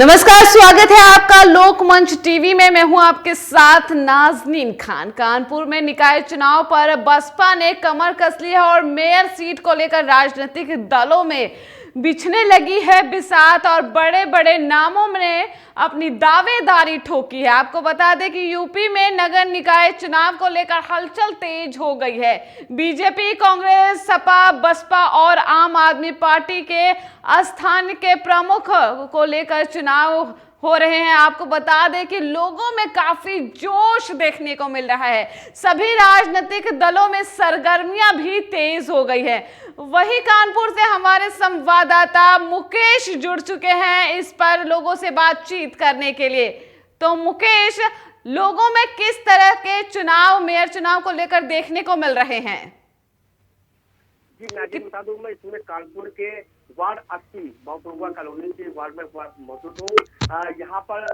नमस्कार, स्वागत है आपका लोकमंच टीवी में। मैं हूं आपके साथ नाजनीन खान। कानपुर में निकाय चुनाव पर बसपा ने कमर कस ली है और मेयर सीट को लेकर राजनीतिक दलों में बिछने लगी है बिसात और बड़े बड़े नामों ने अपनी दावेदारी ठोकी है। आपको बता दें कि यूपी में नगर निकाय चुनाव को लेकर हलचल तेज हो गई है। बीजेपी, कांग्रेस, सपा, बसपा और आम आदमी पार्टी के स्थान के प्रमुख को लेकर चुनाव हो रहे हैं। आपको बता दें कि लोगों में काफी जोश देखने को मिल रहा है। सभी राजनीतिक दलों में सरगर्मियां भी तेज हो गई है। वही कानपुर से हमारे संवाददाता मुकेश जुड़ चुके हैं इस पर लोगों से बातचीत करने के लिए। तो मुकेश, लोगों में किस तरह के चुनाव, मेयर चुनाव को लेकर देखने को मिल रहे हैं? जी नाजिम, बता दूं मैं इसमें कानपुर के वार्ड 80 बहुपुरवा कॉलोनी के वार्ड में मौजूद हूँ। यहाँ पर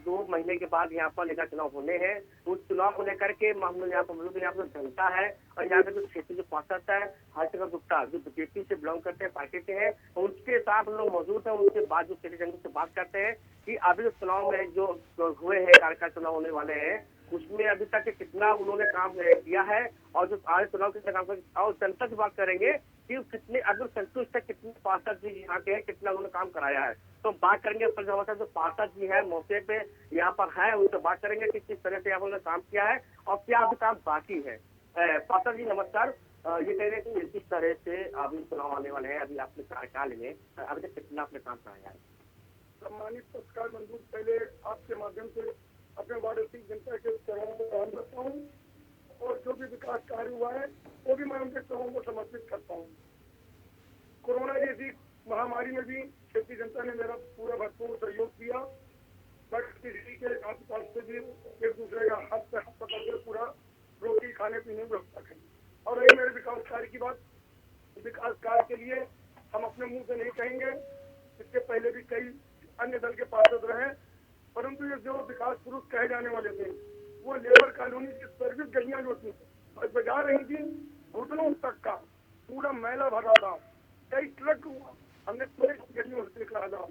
2 महीने के बाद यहाँ पर निकाय चुनाव होने हैं। उस चुनाव को लेकर के हम लोग यहाँ पर मौजूद, यहाँ पर जनता है और यहाँ पे जो क्षेत्र जो पार्षद है हर्षवर्धन गुप्ता जो बीजेपी से बिलोंग करते हैं, पार्टी से है, उनके साथ हम लोग मौजूद है। उनके बाद जो क्षेत्रीय जनता से बात करते हैं कि अभी जो चुनाव में जो हुए हैं, कार्यकाल चुनाव होने वाले हैं, उसमें अभी तक कितना उन्होंने काम किया है और जो आगे चुनाव कितना काम कर, और जनता से बात करेंगे कि कितने अगर संतुष्ट है, कितने पार्षद जी यहाँ के हैं, कितना उन्होंने काम कराया है। तो बात करेंगे जो पार्षद जी है मौके पे यहाँ पर है, उनसे बात करेंगे कि किस तरह से उन्होंने काम किया है और क्या अभी काम बाकी है। पार्षद जी नमस्कार। ये कह रहे हैं कि किस तरह से अभी चुनाव आने वाले हैं, अभी आपने कार्यकाल में अभी तक कितना आपने काम कराया है? सम्मानित पत्रकार बंधु, पहले आपके माध्यम से अपने वार्ड की जनता के चरणों में प्रणाम करता हूँ और जो भी विकास कार्य हुआ है वो भी मैं उनके चरणों को समर्पित करता हूँ। कोरोना जैसी महामारी में भी क्षेत्रीय जनता ने मेरा पूरा भरपूर सहयोग दिया। बट किसी के आसपास से भी एक दूसरे का हाथ पे हाथ पकड़ के पूरा रोटी खाने पीने की व्यवस्था करी। और रही मेरे विकास कार्य की बात, विकास कार्य के लिए हम अपने मुंह से नहीं कहेंगे, इसके पहले भी कई अन्य दल के पार्षद रहे, परंतु ये जो विकास पुरुष कहे जाने वाले थे वो लेबर कॉलोनी की सर्विस गलियां जो थी बजा रही थी, घुटनों तक का पूरा मैला भरा था, कई ट्रक हमने पूरे गलियों से निकला था।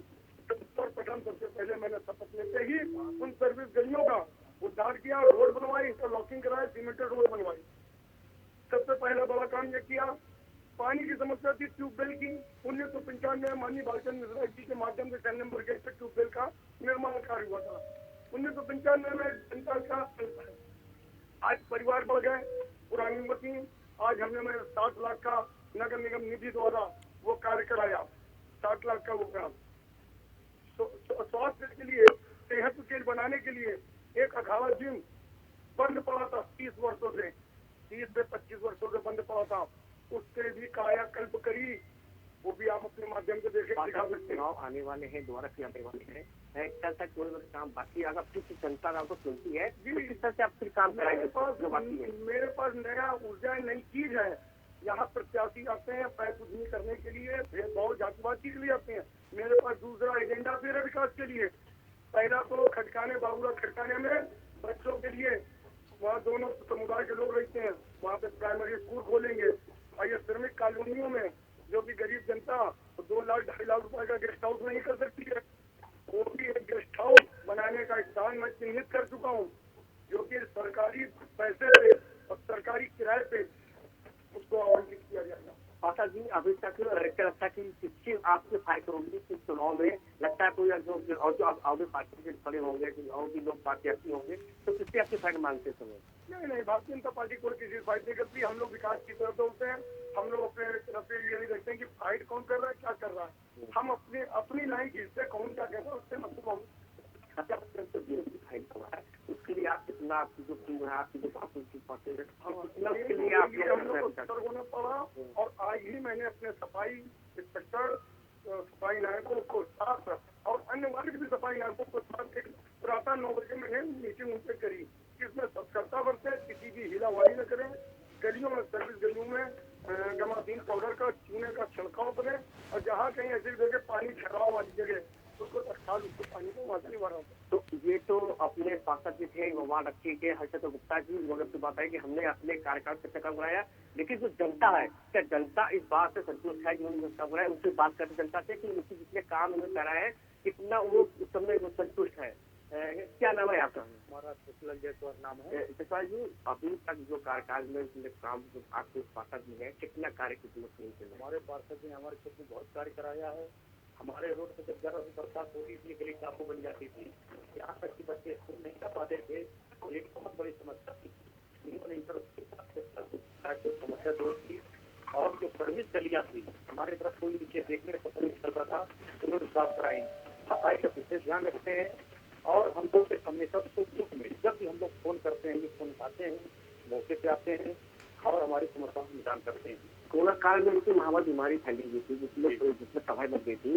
सर्वप्रथम सबसे पहले मैंने शपथ लेते ही उन सर्विस गलियों का उद्धार किया, रोड बनवाई, इंटरलॉकिंग कराई, सीमेंटेड रोड बनवाई। सबसे पहला बड़ा काम यह किया। पानी की समस्या थी ट्यूबवेल की, 1995 में माननीय बालचंद्र मिश्रा जी के माध्यम से 10 नंबर गेट पे ट्यूबवेल का निर्माण कार्य हुआ था। 1995 में जनता का आज परिवार बढ़ गए, पुरानी मती, आज हमने 7 लाख का नगर निगम निधि द्वारा वो कार्य कराया, 7 लाख का वो काम। स्वास्थ्य के लिए, सेहत के बनाने के लिए एक अखाड़ा जिम बंद पड़ा था 30 वर्षों से, 30 से 25 वर्षों से बंद पड़ा था, उससे भी कायाकल्प करी, वो भी आप अपने माध्यम से देखे दिखा सकते हैं। चुनाव आने वाले हैं, दोबारा से आने वाले हैं, कल तक कोई काम बाकी अगर फिर जनता आपको सुनती है तो किस तरह से आप फिर काम कराएंगे जो बाकी है? मेरे पास नया ऊर्जा नई चीज है। यहाँ प्रत्याशी आते हैं पैरपुजनी करने के लिए, भेदभाव जातिवादी के लिए आते हैं। मेरे पास दूसरा एजेंडा फिर है विकास के लिए। पहला तो खटकाने, बाबूरा खटकाने में बच्चों के लिए वहाँ दोनों समुदाय के लोग रहते हैं, वहाँ पे प्राइमरी स्कूल खोलेंगे। और ये श्रमिक कॉलोनियों में जो भी गरीब जनता 2 लाख 2.5 लाख रुपए का गेस्ट हाउस नहीं कर सकती है, वो भी एक गेस्ट हाउस बनाने का स्थान मैं चिन्हित कर चुका हूँ, जो कि सरकारी पैसे पे और सरकारी किराए पे उसको आवंटित किया जाएगा। पासा जी, अभी तक लगता है कि किसकी आपसे फायदा होगी इस चुनाव में? लगता है कोई जो आगे पार्टी के खड़े होंगे, और भी लोग प्रत्याशी होंगे, तो किससे आपके फायदा मांगते समय? नहीं, भारतीय जनता पार्टी कोई किसी फाइट नहीं करती। हम लोग विकास की तरफ दौड़ते हैं। हम लोग अपने तरफ से ये नहीं देखते हैं कि फाइट कौन कर रहा है, क्या कर रहा है। हम अपनी लाइन खींचते हैं, कौन क्या कर रहा है उससे मतलब उसके लिए आप कितना, आपकी जो टीम है, आपकी जो पार्टी है, उसके लिए हम लोग को सतर्क होना पड़ा। और आज ही मैंने अपने सफाई इंस्पेक्टर, सफाई नायकों को साथ और अन्य वार्ड के भी सफाई नायकों को साथ प्रातः 9 बजे मैंने मीटिंग उनसे करी, इसमें सतर्कता बरते, किसी की हिलावारी न करें, गलियों में, सर्विस गलियों में गमातीन पाउडर का, चूने का छिड़काव करें, और जहाँ कहीं ऐसी जगह पानी ठहराव वाली जगह उसको तत्काल उसको पानी को वहाँ से निवारा। तो ये तो अपने पार्षद जी थे वार्ड 80 के हर्षवर्धन गुप्ता जी, उन्होंने तो बात है कि हमने अपने कार्यकाल से काम कराया, लेकिन जो जनता है, क्या जनता इस बात से संतुष्ट है जो उन्होंने काम कराया? उनसे बात करते जनता से कि उनके जितने काम उन्होंने कराए कितना वो उस समय वो संतुष्ट है। क्या नाम है आपका? हमारा शुक्ल जयसवाल नाम है। जयसवाल जी, अभी तक जो कार्यकाल में काम आपके पार्षद में है, कितना कार्य की जरूरत नहीं है? हमारे पार्षद ने हमारे क्षेत्र में बहुत कार्य कराया है। हमारे रोड पे जब जरा बरसात होती थी, गली टापू बन जाती थी, यहाँ तक कि बच्चे स्कूल नहीं जा पाते थे, तो एक बहुत बड़ी समस्या थी। इन्होंने समस्या दूर की और जो सर्विस गलियाँ थी, हमारे तरफ कोई नीचे देखने का पता नहीं चल रहा था, उन्होंने साफ कराई। सफाई का विशेष ध्यान रखते हैं और हम लोग हमेशा सुख में जब भी हम लोग फोन करते हैं, फोन उठाते हैं, मौके पे आते हैं और हमारी समस्या का निदान करते हैं। कोरोना काल में इनकी महामारी बीमारी फैली हुई थी, जिसमें तबाही लग गई थी,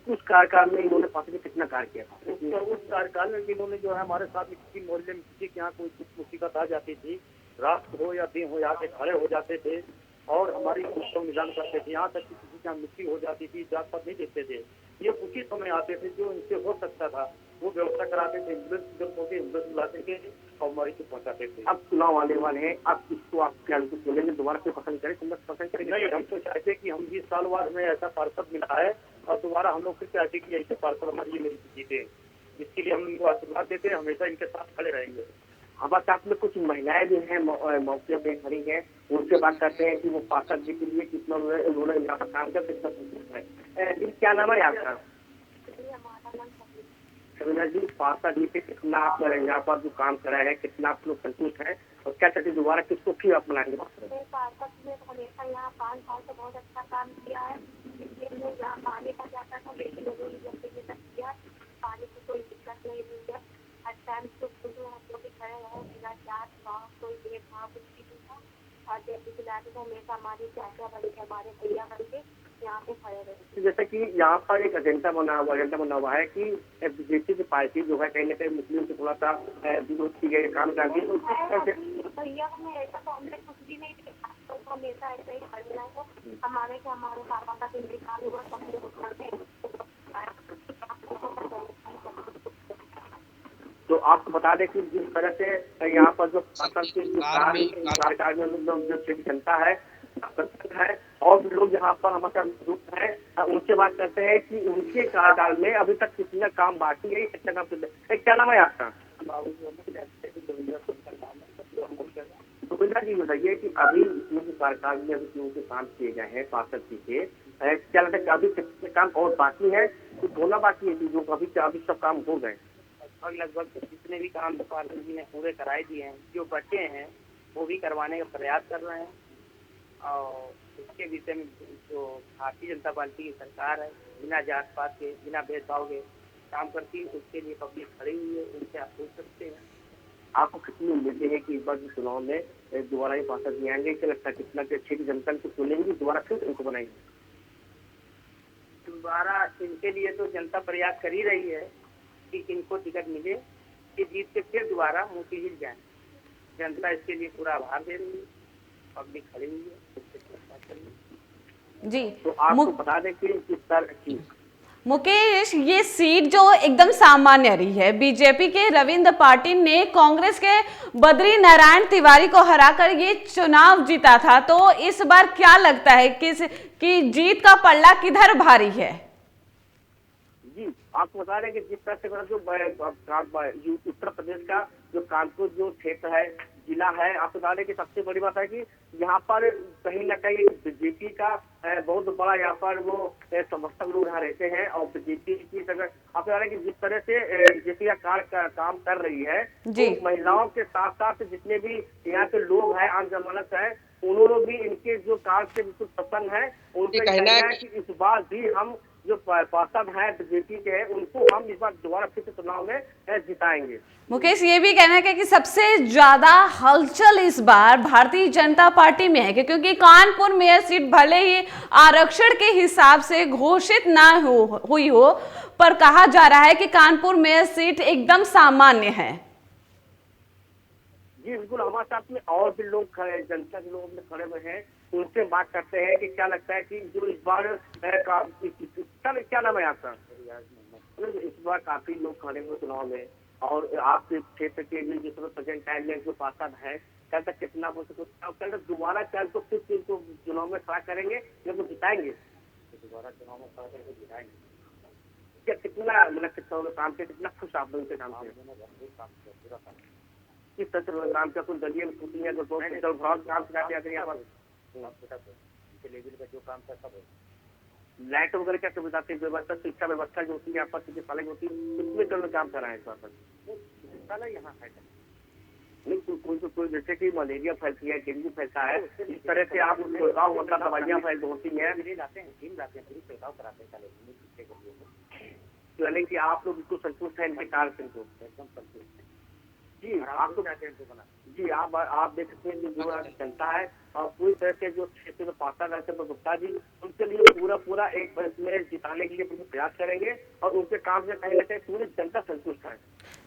उस कार्यकाल में इन्होंने पार्टी में कितना कार्य किया था? उस कार्यकाल में इन्होंने जो है हमारे साथ किसी मोहल्ले में किसी के यहाँ कोई मुसीबत आ जाती थी, रात हो या दिन हो, यहाँ से खड़े हो जाते थे और हमारी समस्या निदान करते थे। यहाँ तक कि किसी के यहाँ मृत्यु हो जाती थी, जात पात नहीं देखते थे, ये उचित समय आते थे जो इनसे हो सकता था वो व्यवस्था कराते थे। एम्बुलेंस बुलाते थे और मरीज को पहुँचाते थे। अब चुनाव आने वाले हैं, आप इसको आप क्या बोलेंगे, दोबारा से पसंद करें? पसंद करेंगे? नहीं, हम तो चाहते कि हम 20 साल बाद में ऐसा पार्षद मिला है और दोबारा हम लोग फिर चाहते कि ऐसे पार्षद हमारी मेरी जीते, इसके लिए हम इनको आशीर्वाद देते हैं, हमेशा इनके साथ खड़े रहेंगे। हमारे साथ में कुछ महिलाएं भी हैं, मौके पे खड़ी हैं, उनसे बात करते हैं कि वो पार्षद जी के लिए कितना उन्होंने यहाँ पर काम कर, कितना संतुष्ट है। क्या नाम है आपका? सविना जी, पार्षद जी से कितना आप यहाँ पर जो काम करा है, कितना आप लोग संतुष्ट है और क्या चाहते दोबारा किसको फिर अपनाएंगे? पार्षद ने हमेशा यहाँ 5 साल से बहुत अच्छा काम किया है। इसलिए लोग यहाँ पानी का जाता था, लेकिन लोगों ने जैसे ये तक किया, पानी की कोई दिक्कत नहीं हुई है। हर टाइम तो हम लोग भी खड़े रहे बिना जात भाव कोई भेदभाव कुछ भी नहीं था और जैसे खिलाते थे हमेशा हमारी चाचा बन के, हमारे भैया बन के यहाँ पे खड़े रहे। जैसे कि यहाँ पर एक एजेंडा बना हुआ है कि बीजेपी की पार्टी जो है कहीं न कहीं मुस्लिम से थोड़ा सा विरोध की गई काम कर रही है। भैया हमें ऐसा तो हमने कुछ भी नहीं देखा, तो हमेशा ऐसा ही खड़े रहे। हमारे पापा का इंतकाल हुआ, सब लोग खड़े। तो आपको बता दें कि जिस तरह से यहाँ पर जो कार्यकाल में जो जनता है और भी लोग यहाँ पर हमारे साथ ग्रुप है, उनसे बात करते हैं कि उनके कार्यकाल में अभी तक कितना काम बाकी है, कितना काम। क्या नाम है आपका? सुविधा जी, बताइए कि अभी इसमें कार्यकाल में अभी जो काम किए गए हैं पार्षद जी के, क्या लगता है कि अभी कितने काम और बाकी है, कुछ होना बाकी है जो अभी सब काम हो गए? लगभग जितने भी काम पार्षद जी ने पूरे कराए दिए हैं, जो बचे हैं वो भी करवाने का प्रयास कर रहे हैं। और इसके विषय में जो भारतीय जनता पार्टी की सरकार है, बिना जात पात के, बिना भेदभाव के काम करती है, उसके लिए पब्लिक खड़ी हुई है, उनसे आप पूछ सकते हैं। आपको कितनी उम्मीदें हैं कि इस बार चुनाव में दोबारा ही पार्षद नहीं आएंगे? क्या लगता है कितना अच्छी जनता को चुनेंगे, दोबारा फिर इनको बनाएंगे? दोबारा इनके लिए तो जनता प्रयास कर ही रही है कि इनको टिकट मिले, कि जीत के फिर दोबारा मोती हिल जाए। जनता इसके लिए पूरा आभार दे रही है, पब्लिक खड़ी हुई है जी। तो आपको बता दें कि किस तरह की मुकेश, ये सीट जो एकदम सामान्य रही है, बीजेपी के रविंद्र पाटिल ने कांग्रेस के बद्री नारायण तिवारी को हराकर ये चुनाव जीता था, तो इस बार क्या लगता है कि जीत का पल्ला किधर भारी है? जी, आपको बता रहे हैं कि जिस तरह से जो उत्तर प्रदेश का जो कानपुर जो क्षेत्र है, जिला है, आपको बता दें कि सबसे बड़ी बात है कि यहाँ पर कहीं न कहीं बीजेपी का बहुत बड़ा यहाँ पर वो समर्थक लोग यहाँ रहते हैं और बीजेपी की जगह आपको बता रहे हैं कि जिस तरह से बीजेपी का काम कर रही है, तो महिलाओं के साथ साथ जितने भी यहाँ के लोग हैं, आम जमानत है, उन्होंने भी इनके जो कार्य से बिल्कुल पसंद है। उनका कहना है कि इस बार भी हम जो पार्षद हैं बीजेपी के, उनको हम इस बार दोबारा फिर चुनाव में जिताएंगे। मुकेश, ये भी कहना है कि सबसे ज्यादा हलचल इस बार भारतीय जनता पार्टी में है, क्योंकि कानपुर मेयर सीट भले ही आरक्षण के हिसाब से घोषित ना हुई हो, पर कहा जा रहा है कि कानपुर मेयर सीट एकदम सामान्य है। जी बिल्कुल, हमारे साथ में और भी लोग खड़े, जनता के लोग खड़े हुए हैं, उनसे बात करते हैं कि क्या लगता है कि जो इस बार क्या नाम है आपका? इस बार काफी लोग खड़े हुए चुनाव में और आपके क्षेत्र के लिए जिस प्रेजेंट टाइम में जो पार्षद है, क्या तक कितना हो सके दोबारा क्या तो फिर चुनाव में खड़ा करेंगे या तो जिताएंगे? दोबारा चुनाव में खड़ा करके जिताएंगे। कितना मतलब कितना काम से कितना खुश आप लोग के काम से किस तरह से काम का कुछ दलिए में छुट्टियाँ जो बहुत काम सिखाते हैं यहाँ पर जो काम था सब लाइट वगैरह क्या सुविधा थी व्यवस्था शिक्षा व्यवस्था जो होती है यहाँ पर चिकित्सालय होती है कितने जन काम कर रहे हैं इस पर चिकित्सालय यहाँ है नहीं कोई जैसे कि मलेरिया फैलती है डेंगू फैलता है इस तरह से आप छिड़काव मतलब दवाइयाँ फैल होती हैं लाते हैं टीम लाते हैं पूरी छिड़काव कराते हैं यानी कि आप लोग बिल्कुल संतुष्ट हैं इनके कार्य से एकदम संतुष्ट है जी आपको जी आप देख सकते हैं जो जनता है और पूरी तरह से जो क्षेत्र में पासा रहते हैं गुप्ता जी उनके लिए पूरा एक इसमें जिताने के लिए प्रयास करेंगे और उनके काम से कहीं ना कहीं पूरी जनता संतुष्ट है।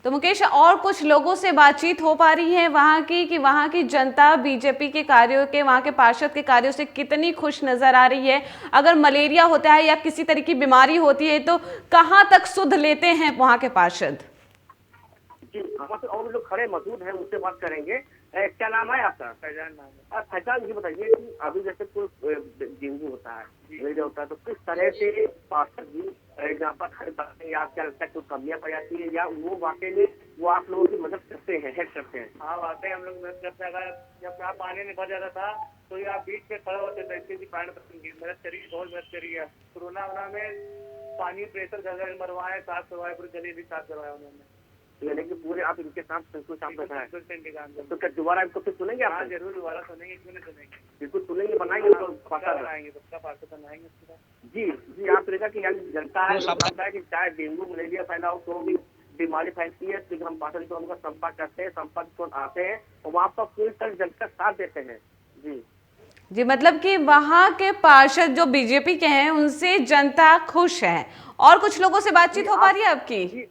तो मुकेश, और कुछ लोगों से बातचीत हो पा रही है वहां की कि वहां की जनता बीजेपी के कार्यों के, वहां के पार्षद के कार्यों से कितनी खुश नजर आ रही है? अगर मलेरिया होता है या किसी तरह की बीमारी होती है तो कहां तक सुध लेते हैं वहां के पार्षद? जी हमारे से और लोग खड़े मौजूद हैं, उनसे बात करेंगे। क्या नाम है आपका? फैजान नाम है। फैजान जी बताइए कि अभी जैसे कोई डेंगू होता है, मलेरिया होता है, तो किस तरह से पार्षद जी यहाँ पर खड़े करते हैं? आप क्या लगता है कुछ कमियां पाई जाती है या वो वाकई में वो आप लोगों की मदद करते हैं, हेल्प करते हैं? हाँ वाकई हम लोग मदद करते हैं। अगर जब आप पानी में भर जाता था तो ये आप बीच में खड़े होते थे, इसके पानी मदद करी, बहुत मदद करी है। कोरोना में पानी प्रेशर घर मरवाए, साफ करवाए, पूरी गली भी साफ करवाया उन्होंने। यानी कि पूरे आप इनके साथ संतुष्ट आप बैठा है। तो क्या दोबारा इनको फिर सुनेंगे आप? जरूर दोबारा सुनेंगे, क्यों नहीं सुनेंगे, बिल्कुल सुनेंगे, बनाएंगे तो बनाएंगे, सबका पार्षद बनाएंगे। जी आप देखा कि यानी जनता है मानता है कि चाहे डेंगू मलेरिया फैला हो तो भी बीमारी फैलती है, तो हम पार्षद को उनका संपर्क करते हैं, संपर्क को आते हैं और वहाँ पर पूरी तरह जनता साथ देते हैं। जी मतलब कि वहां के पार्षद जो बीजेपी के हैं उनसे जनता खुश है। और कुछ लोगों से बातचीत हो पा रही है आपकी?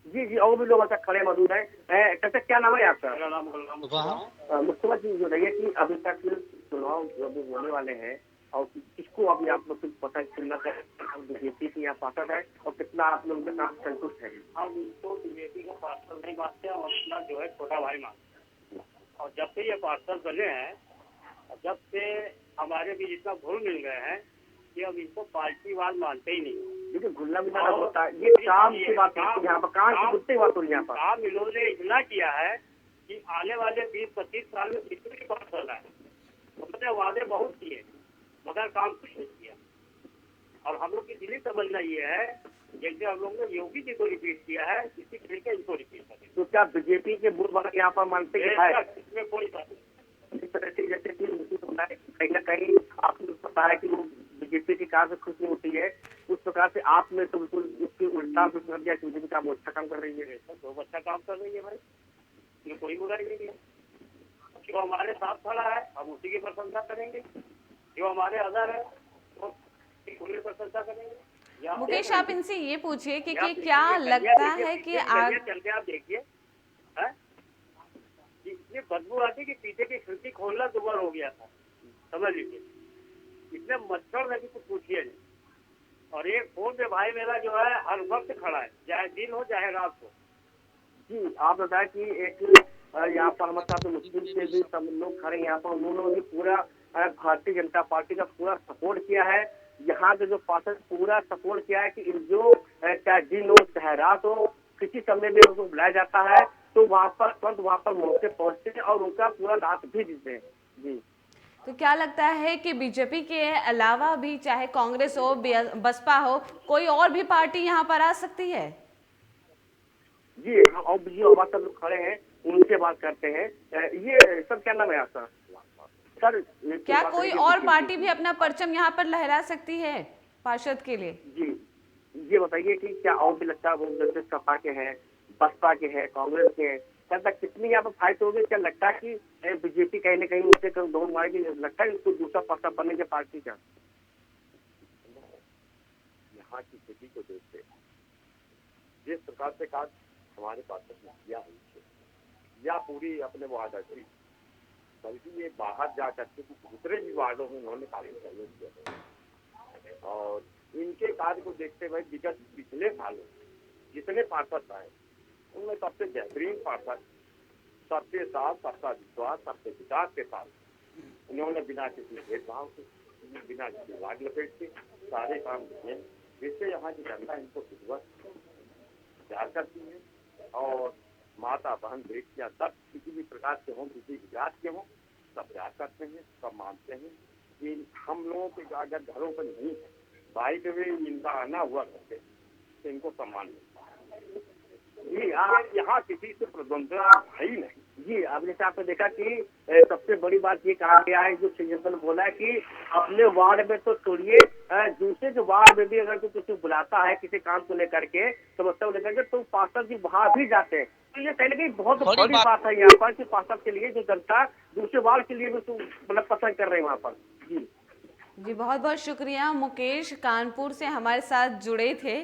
जी और भी लोग अच्छा खड़े मौजूद हैं। क्या नाम है आपका? मुस्तफा जी बताइए कि अभी तक चुनाव जो अभी होने वाले हैं और किसको अभी आप लोग कुछ पता चलना चाहिए बीजेपी की यहाँ पार्षद है और कितना आप लोग के साथ संतुष्ट है? हम इसको बीजेपी का पार्षद नहीं मानते हैं और अपना जो है छोटा भाई मानते हैं। और जब से ये पार्षद बने हैं, जब से हमारे भी जितना घुल मिल गए हैं कि अब इसको पार्टीवाद मानते ही नहीं। देखिए गुल्ला मिला होता है, ये काम की बात है यहाँ पर, काम की गुत्ते बात हो रही है यहाँ पर। काम इन्होंने इतना किया है कि आने वाले 20-25 साल में कितनी बात कर रहा है। उन्होंने वादे बहुत किए मगर काम कुछ नहीं किया। और हम लोग की दिली समझना ये है, जैसे हम लोग ने योगी जी को रिपीट किया है, इसी तरीके इनको रिपीट करें। तो क्या बीजेपी के बुर बना यहाँ पर मानते हैं? इसमें कोई बात नहीं। इस तरह से जैसे कि कहीं ना कहीं आपको पता है कि वो बीजेपी की कार से खुश नहीं होती है, उस प्रकार से आप में तो बिल्कुल उसके उल्टा बीजेपी का बहुत अच्छा काम कर रही है। बहुत अच्छा काम कर रही है भाई, ये कोई बुराई नहीं है। जो हमारे साथ खड़ा है हम उसी की प्रशंसा करेंगे, जो हमारे अदर है तो पूरी प्रशंसा करेंगे। मुकेश, आप इनसे ये पूछिए कि क्या लगता है कि चल के आप देखिए इतनी बदबू आती कि पीछे की खिड़की खोलना दुबार हो गया था, समझ लीजिए। इतने मच्छर में भी कुछ पूछिए नहीं। और एक फोन पे भाई मेरा जो है हर वक्त खड़ा है, चाहे दिन हो चाहे रात हो। जी आप बताया कि एक यहाँ पर मतलब मुस्लिम से भी सब लोग खड़े यहाँ पर, उन्होंने भी पूरा भारतीय जनता पार्टी का पूरा सपोर्ट किया है। यहाँ के जो पार्षद पूरा सपोर्ट किया है कि जो चाहे दिन हो चाहे रात हो, किसी समय में उनको बुलाया जाता है तो वहाँ पर तुरंत वहाँ पर मौके पहुँचते हैं और उनका पूरा रात भी जीते हैं। जी तो क्या लगता है कि बीजेपी के अलावा भी चाहे कांग्रेस हो, बसपा हो, कोई और भी पार्टी यहाँ पर आ सकती है? जी और जो हमारे सब लोग खड़े हैं उनसे बात करते हैं। ये सब क्या नाम है आपका सर? क्या कोई और पार्टी भी अपना परचम यहाँ पर लहरा सकती है पार्षद के लिए? जी ये बताइए कि क्या और भी लगता है वो जैसे सपा के हैं, बसपा के हैं, कांग्रेस के हैं, क्या कितनी यहाँ पर फाइट होगी? क्या लगता है कि बीजेपी कहीं ना कहीं उससे दौड़ मारेगी? लगता है इसको दूसरा पर्चा बनने की पार्टी का? यहाँ की स्थिति को देखते जिस प्रकार से काज हमारे पास किया है या पूरी अपने वार्ड की, बल्कि ये बाहर जा करके दूसरे भी वार्डों में उन्होंने कार्य किया। और इनके कार्य को देखते हुए विगत पिछले सालों जितने पार्षद आए उनमें सबसे बेहतरीन पार्षद, सबके साथ सबका विश्वास, सबके विकास के साथ उन्होंने बिना किसी भेदभाव के, बिना किसी लाग लपेट के सारे काम किए। जिससे यहाँ की जनता इनको विश्वास प्यार करती है और माता बहन बेटियां सब किसी भी प्रकार के हों, किसी जात के हों, सब प्यार करते हैं, सब मानते हैं कि हम लोगों के अगर घरों पर नहीं है, बाइक में इनका आना हुआ करते हैं, तो इनको सम्मान मिलता है। जी आप यहाँ किसी से प्रतिद्वंद्विता है ही नहीं। जी अब जैसे आपने देखा कि सबसे बड़ी बात ये कहा गया है, जो संयोजन बोला है कि अपने वार्ड में तो छोड़िए, दूसरे जो वार्ड में भी अगर कोई किसी बुलाता है किसी काम को लेकर के, समस्या को लेकर के, तो पार्षद जी वहाँ भी जाते हैं। तो ये कहीं ना कहीं बहुत बड़ी बात है यहाँ पर कि पार्षद के लिए जो जनता दूसरे वार्ड के लिए भी मतलब पसंद कर रहे हैं वहाँ पर। जी बहुत बहुत शुक्रिया मुकेश, कानपुर से हमारे साथ जुड़े थे।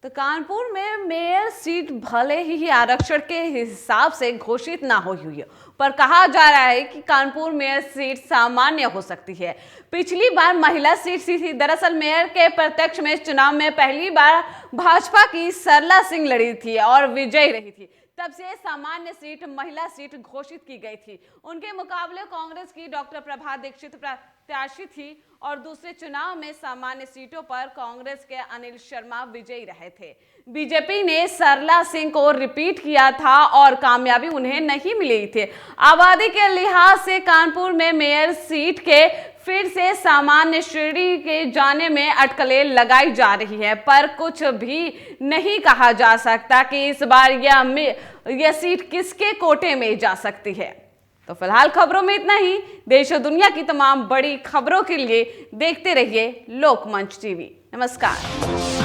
तो कानपुर में मेयर सीट भले ही आरक्षण के हिसाब से घोषित ना हुई है, पर कहा जा रहा है कि कानपुर मेयर सीट सामान्य हो सकती है। पिछली बार महिला सीट थी। दरअसल मेयर के प्रत्यक्ष में चुनाव में पहली बार भाजपा की सरला सिंह लड़ी थी और विजयी रही थी। तब से सामान्य सीट महिला सीट घोषित की गई थी। उनके मुकाबले कांग्रेस की डॉक्टर प्रभा दीक्षित प्रत्याशी थी और दूसरे चुनाव में सामान्य सीटों पर कांग्रेस के अनिल शर्मा विजयी रहे थे। बीजेपी ने सरला सिंह को रिपीट किया था और कामयाबी उन्हें नहीं मिली थी। आबादी के लिहाज से कानपुर में मेयर सीट के फिर से सामान्य श्रेणी के जाने में अटकलें लगाई जा रही है, पर कुछ भी नहीं कहा जा सकता कि इस बार यह सीट किसके कोटे में जा सकती है। तो फिलहाल खबरों में इतना ही। देश और दुनिया की तमाम बड़ी खबरों के लिए देखते रहिए लोकमंच टीवी। नमस्कार।